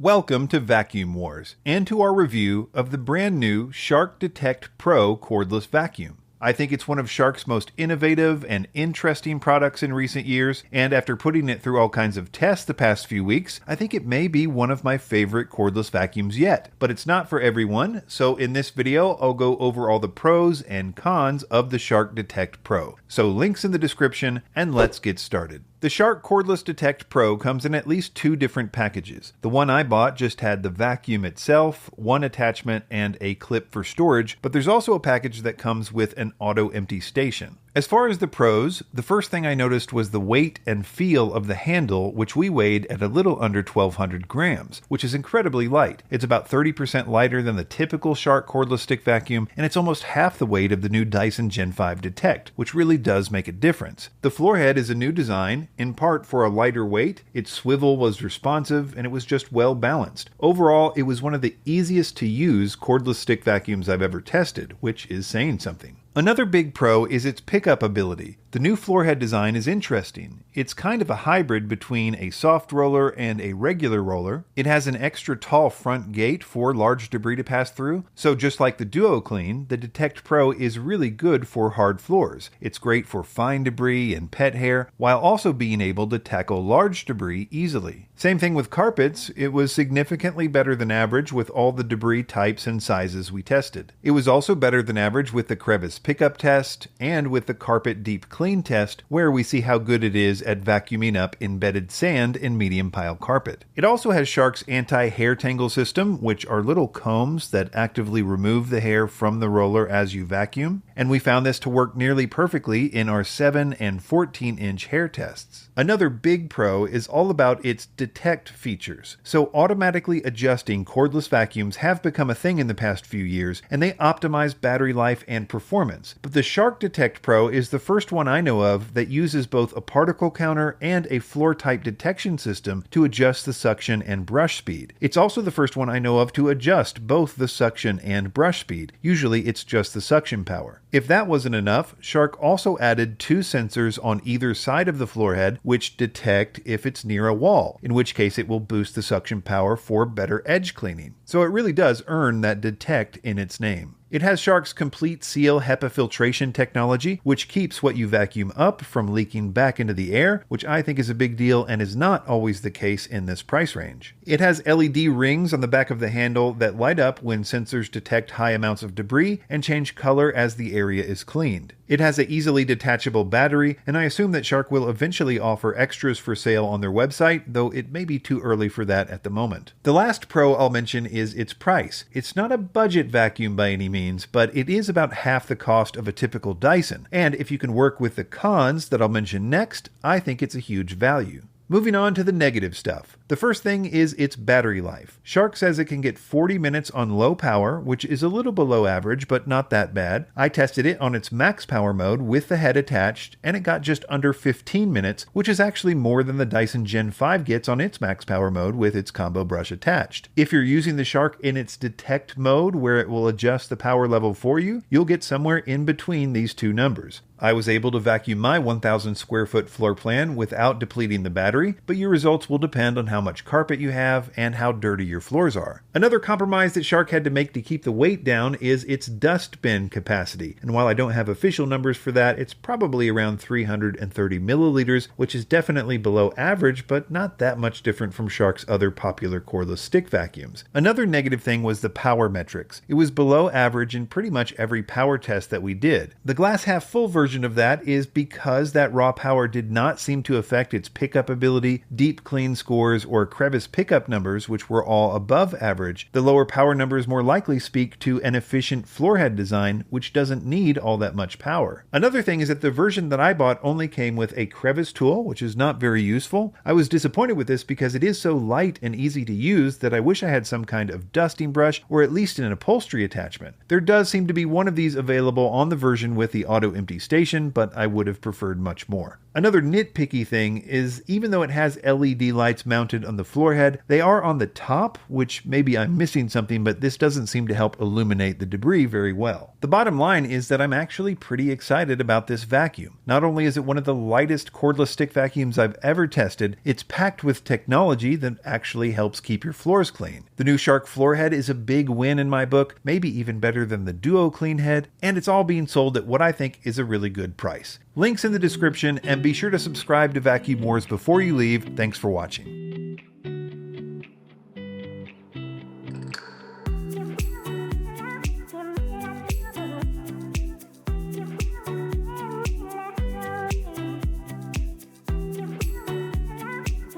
Welcome to Vacuum Wars, and to our review of the brand new Shark Detect Pro cordless vacuum. I think it's one of Shark's most innovative and interesting products in recent years, and after putting it through all kinds of tests the past few weeks, I think it may be one of my favorite cordless vacuums yet. But it's not for everyone, so in this video I'll go over all the pros and cons of the Shark Detect Pro. So links in the description, and let's get started. The Shark Cordless Detect Pro comes in at least two different packages. The one I bought just had the vacuum itself, one attachment, and a clip for storage, but there's also a package that comes with an auto empty station. As far as the pros, the first thing I noticed was the weight and feel of the handle, which we weighed at a little under 1,200 grams, which is incredibly light. It's about 30% lighter than the typical Shark cordless stick vacuum, and it's almost half the weight of the new Dyson Gen 5 Detect, which really does make a difference. The floorhead is a new design, in part for a lighter weight. Its swivel was responsive, and it was just well balanced. Overall, it was one of the easiest to use cordless stick vacuums I've ever tested, which is saying something. Another big pro is its pickup ability. The new floorhead design is interesting. It's kind of a hybrid between a soft roller and a regular roller. It has an extra tall front gate for large debris to pass through, so just like the Duo Clean, the Detect Pro is really good for hard floors. It's great for fine debris and pet hair, while also being able to tackle large debris easily. Same thing with carpets. It was significantly better than average with all the debris types and sizes we tested. It was also better than average with the crevice pickup test and with the carpet deep clean test, where we see how good it is at vacuuming up embedded sand in medium pile carpet. It also has Shark's anti-hair tangle system, which are little combs that actively remove the hair from the roller as you vacuum, and we found this to work nearly perfectly in our 7 and 14-inch hair tests. Another big pro is all about its detect features. So automatically adjusting cordless vacuums have become a thing in the past few years, and they optimize battery life and performance. But the Shark Detect Pro is the first one I know of that uses both a particle counter and a floor type detection system to adjust the suction and brush speed. It's also the first one I know of to adjust both the suction and brush speed. Usually it's just the suction power. If that wasn't enough, Shark also added 2 sensors on either side of the floorhead which detect if it's near a wall, in which case it will boost the suction power for better edge cleaning. So it really does earn that detect in its name. It has Shark's complete seal HEPA filtration technology, which keeps what you vacuum up from leaking back into the air, which I think is a big deal and is not always the case in this price range. It has LED rings on the back of the handle that light up when sensors detect high amounts of debris and change color as the area is cleaned. It has an easily detachable battery, and I assume that Shark will eventually offer extras for sale on their website, though it may be too early for that at the moment. The last pro I'll mention is its price. It's not a budget vacuum by any means, but it is about half the cost of a typical Dyson, and if you can work with the cons that I'll mention next, I think it's a huge value. Moving on to the negative stuff. The first thing is its battery life. Shark says it can get 40 minutes on low power, which is a little below average, but not that bad. I tested it on its max power mode with the head attached, and it got just under 15 minutes, which is actually more than the Dyson Gen 5 gets on its max power mode with its combo brush attached. If you're using the Shark in its detect mode, where it will adjust the power level for you, you'll get somewhere in between these two numbers. I was able to vacuum my 1,000 square foot floor plan without depleting the battery, but your results will depend on how much carpet you have and how dirty your floors are. Another compromise that Shark had to make to keep the weight down is its dustbin capacity, and while I don't have official numbers for that, it's probably around 330 milliliters, which is definitely below average, but not that much different from Shark's other popular cordless stick vacuums. Another negative thing was the power metrics. It was below average in pretty much every power test that we did. The glass half full version of that is because that raw power did not seem to affect its pickup ability, deep clean scores, or crevice pickup numbers, which were all above average. The lower power numbers more likely speak to an efficient floorhead design, which doesn't need all that much power. Another thing is that the version that I bought only came with a crevice tool, which is not very useful. I was disappointed with this because it is so light and easy to use that I wish I had some kind of dusting brush or at least an upholstery attachment. There does seem to be one of these available on the version with the auto empty station, but I would have preferred much more. Another nitpicky thing is even though it has LED lights mounted on the floor head, they are on the top, which maybe I'm missing something, but this doesn't seem to help illuminate the debris very well. The bottom line is that I'm actually pretty excited about this vacuum. Not only is it one of the lightest cordless stick vacuums I've ever tested, it's packed with technology that actually helps keep your floors clean. The new Shark floor head is a big win in my book, maybe even better than the Duo Clean head, and it's all being sold at what I think is a really good price. Links in the description, and be sure to subscribe to Vacuum Wars before you leave. Thanks for watching.